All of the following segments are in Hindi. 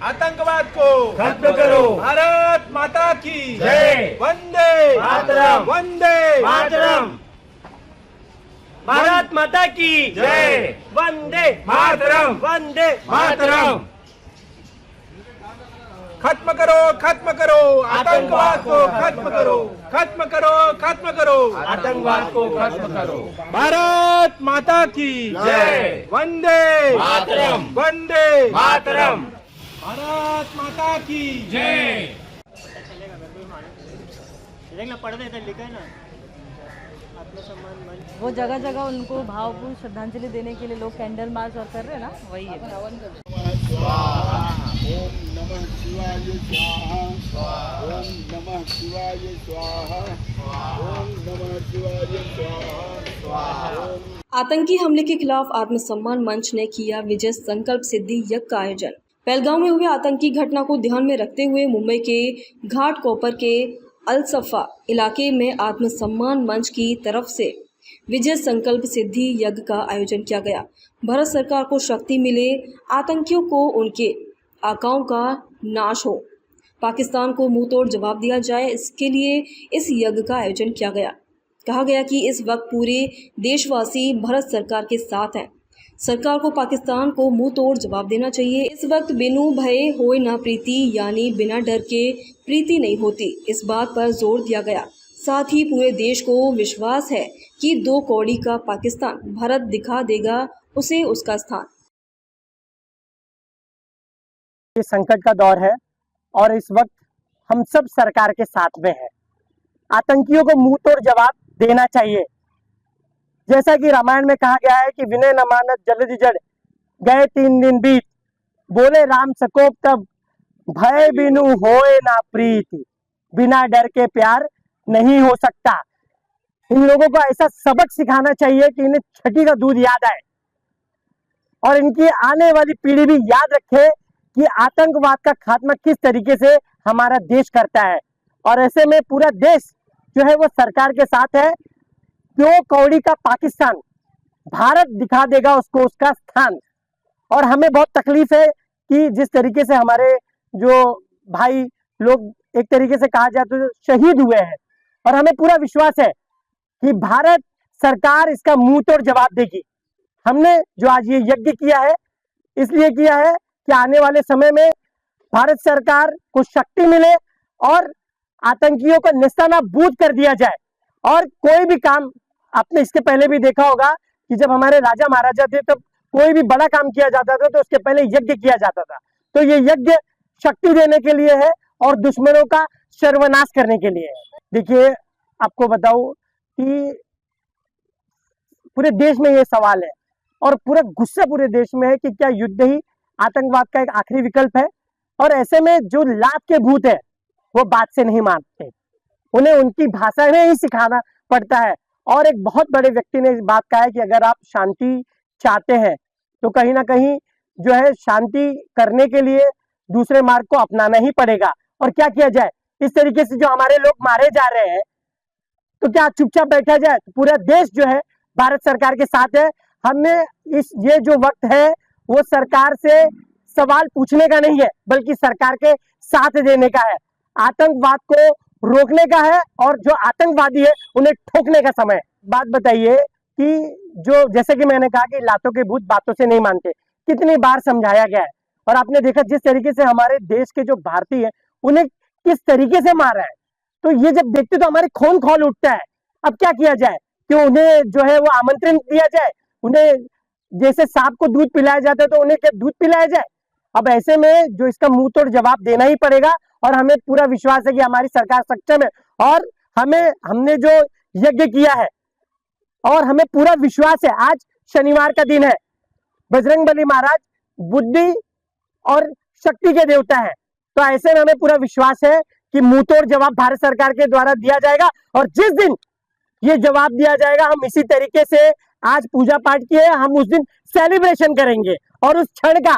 आतंकवाद को खत्म करो। भारत माता की जय। वंदे मातरम। वंदे मातरम। भारत माता की जय। वंदे मातरम। वंदे मातरम। खत्म करो, खत्म करो आतंकवाद को, खत्म करो, खत्म करो, खत्म करो आतंकवाद को खत्म करो। भारत माता की जय। वंदे मातरम। वंदे मातरम। भारत माता की जय। पढ़ देते लिखा है ना आत्मसम्मान मंच। वो जगह जगह उनको भावपूर्ण श्रद्धांजलि देने के लिए लोग कैंडल मार्च और कर रहे हैं ना, वही है। ओम नमः शिवाय स्वाहा। ओम नमः शिवाय स्वाहा। ओम नमः शिवाय स्वाहा। आतंकी हमले के खिलाफ आत्मसम्मान मंच ने किया विजय संकल्प सिद्धि यज्ञ का आयोजन। पहलगांव में हुए आतंकी घटना को ध्यान में रखते हुए मुंबई के घाटकोपर के अलसफा इलाके में आत्मसम्मान मंच की तरफ से विजय संकल्प सिद्धि यज्ञ का आयोजन किया गया। भारत सरकार को शक्ति मिले, आतंकियों को उनके आकाओं का नाश हो, पाकिस्तान को मुंहतोड़ जवाब दिया जाए, इसके लिए इस यज्ञ का आयोजन किया गया। कहा गया कि इस वक्त पूरे देशवासी भारत सरकार के साथ हैं। सरकार को पाकिस्तान को मुंह तोड़ जवाब देना चाहिए। इस वक्त बिनु भय होए ना प्रीति, यानी बिना डर के प्रीति नहीं होती, इस बात पर जोर दिया गया। साथ ही पूरे देश को विश्वास है कि 2 कौड़ी का पाकिस्तान भारत दिखा देगा उसे उसका स्थान। ये संकट का दौर है और इस वक्त हम सब सरकार के साथ में हैं। आतंकियों को मुंह तोड़ जवाब देना चाहिए। जैसा कि रामायण में कहा गया है कि विनय न मानत जल्द जड़, गए 3 दिन बीत, बोले राम सकोप तब, भय बिनु होए ना प्रीति, बिना डर के प्यार नहीं हो सकता। इन लोगों को ऐसा सबक सिखाना चाहिए कि इन्हें छठी का दूध याद आए और इनकी आने वाली पीढ़ी भी याद रखे कि आतंकवाद का खात्मा किस तरीके से हमारा देश करता है। और ऐसे में पूरा देश जो है वो सरकार के साथ है। 2 कौड़ी का पाकिस्तान भारत दिखा देगा उसको उसका स्थान। और हमें बहुत तकलीफ है कि जिस तरीके से हमारे जो भाई लोग एक तरीके से कहा जाए तो शहीद हुए हैं, और हमें पूरा विश्वास है कि भारत सरकार इसका मुंह तोड़ जवाब देगी। हमने जो आज ये यज्ञ किया है इसलिए किया है कि आने वाले समय में भारत सरकार को शक्ति मिले और आतंकियों को नेस्तनाबूद कर दिया जाए। और कोई भी काम, आपने इसके पहले भी देखा होगा कि जब हमारे राजा महाराजा थे तब कोई भी बड़ा काम किया जाता था तो उसके पहले यज्ञ किया जाता था। तो ये यज्ञ शक्ति देने के लिए है और दुश्मनों का सर्वनाश करने के लिए है। देखिए, आपको बताऊं कि पूरे देश में ये सवाल है और पूरा गुस्सा पूरे देश में है कि क्या युद्ध ही आतंकवाद का एक आखिरी विकल्प है। और ऐसे में जो लात के भूत है वो बात से नहीं मानते, उन्हें उनकी भाषा में ही सिखाना पड़ता है। और एक बहुत बड़े व्यक्ति ने इस बात कहा है कि अगर आप शांति चाहते हैं तो कहीं ना कहीं जो है शांति करने के लिए दूसरे मार्ग को अपनाना ही पड़ेगा। और क्या किया जाए, इस तरीके से जो हमारे लोग मारे जा रहे हैं तो क्या चुपचाप बैठा जाए? तो पूरा देश जो है भारत सरकार के साथ है। हमने ये जो वक्त है वो सरकार से सवाल पूछने का नहीं है बल्कि सरकार के साथ देने का है। आतंकवाद को रोकने का है और जो आतंकवादी है उन्हें ठोकने का समय है। बात बताइए कि जो जैसे कि मैंने कहा कि लातों के भूत बातों से नहीं मानते, कितनी बार समझाया गया है। और आपने देखा जिस तरीके से हमारे देश के जो भारतीय है उन्हें किस तरीके से मारा है, तो ये जब देखते तो हमारे खून खौल उठता है। अब क्या किया जाए कि उन्हें जो है वो आमंत्रण दिया जाए, उन्हें जैसे सांप को दूध पिलाया जाता है तो उन्हें क्या दूध पिलाया जाए? अब ऐसे में जो इसका मुंह तोड़ जवाब देना ही पड़ेगा। और हमें पूरा विश्वास है कि हमारी सरकार सक्षम है और हमने जो यज्ञ किया है और हमें पूरा विश्वास है। आज शनिवार का दिन है, बजरंगबली महाराज बुद्धि और शक्ति के देवता है, तो ऐसे में हमें पूरा विश्वास है कि मुंह तोड़ जवाब भारत सरकार के द्वारा दिया जाएगा। और जिस दिन ये जवाब दिया जाएगा हम इसी तरीके से आज पूजा पाठ किए, हम उस दिन सेलिब्रेशन करेंगे और उस क्षण का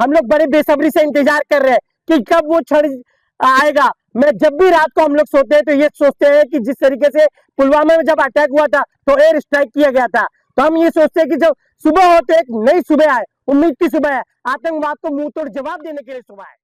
हम लोग बड़े बेसब्री से इंतजार कर रहे हैं कि कब वो क्षण आएगा। मैं जब भी रात को हम लोग सोते हैं तो ये सोचते हैं कि जिस तरीके से पुलवामा में जब अटैक हुआ था तो एयर स्ट्राइक किया गया था, तो हम ये सोचते हैं कि जब सुबह होते एक नई सुबह आए, उम्मीद की सुबह है, आतंकवाद को मुंह तोड़ जवाब देने के लिए सुबह है।